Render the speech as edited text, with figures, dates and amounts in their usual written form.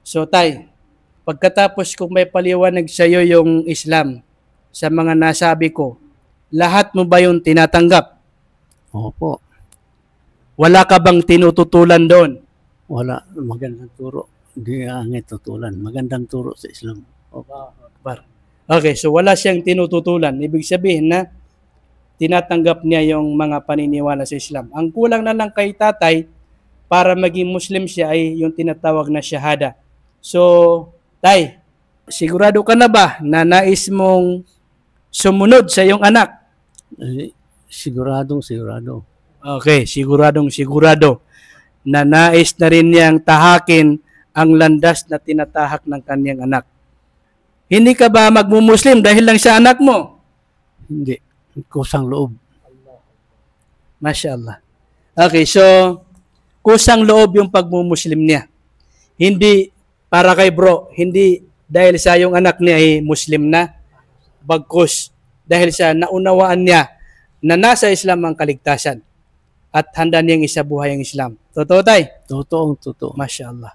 So tay, pagkatapos kung may paliwanag sa iyo yung Islam sa mga nasabi ko, lahat mo ba yung tinatanggap? Opo. Wala ka bang tinututulan doon? Wala. Magandang turo. Hindi angit tutulan. Magandang turo sa Islam. Allahu Akbar. Okay, so wala siyang tinututulan. Ibig sabihin na tinatanggap niya yung mga paniniwala sa Islam. Ang kulang na lang kay tatay para maging Muslim siya ay yung tinatawag na shahada. So, tay, sigurado ka na ba na nais mong sumunod sa iyong anak? Sigurado. Okay, sigurado na nais na rin niyang tahakin ang landas na tinatahak ng kanyang anak. Hindi ka ba magmumuslim dahil lang sa anak mo? Hindi. Kusang loob. Masya Allah. Okay, so kusang loob yung pagmumuslim niya. Hindi para kay bro, hindi dahil sa yung anak niya ay Muslim na, bagkus dahil sa naunawaan niya na nasa Islam ang kaligtasan at handa niyang isabuhay ang Islam. Totoo tay? Totoo. Masya Allah.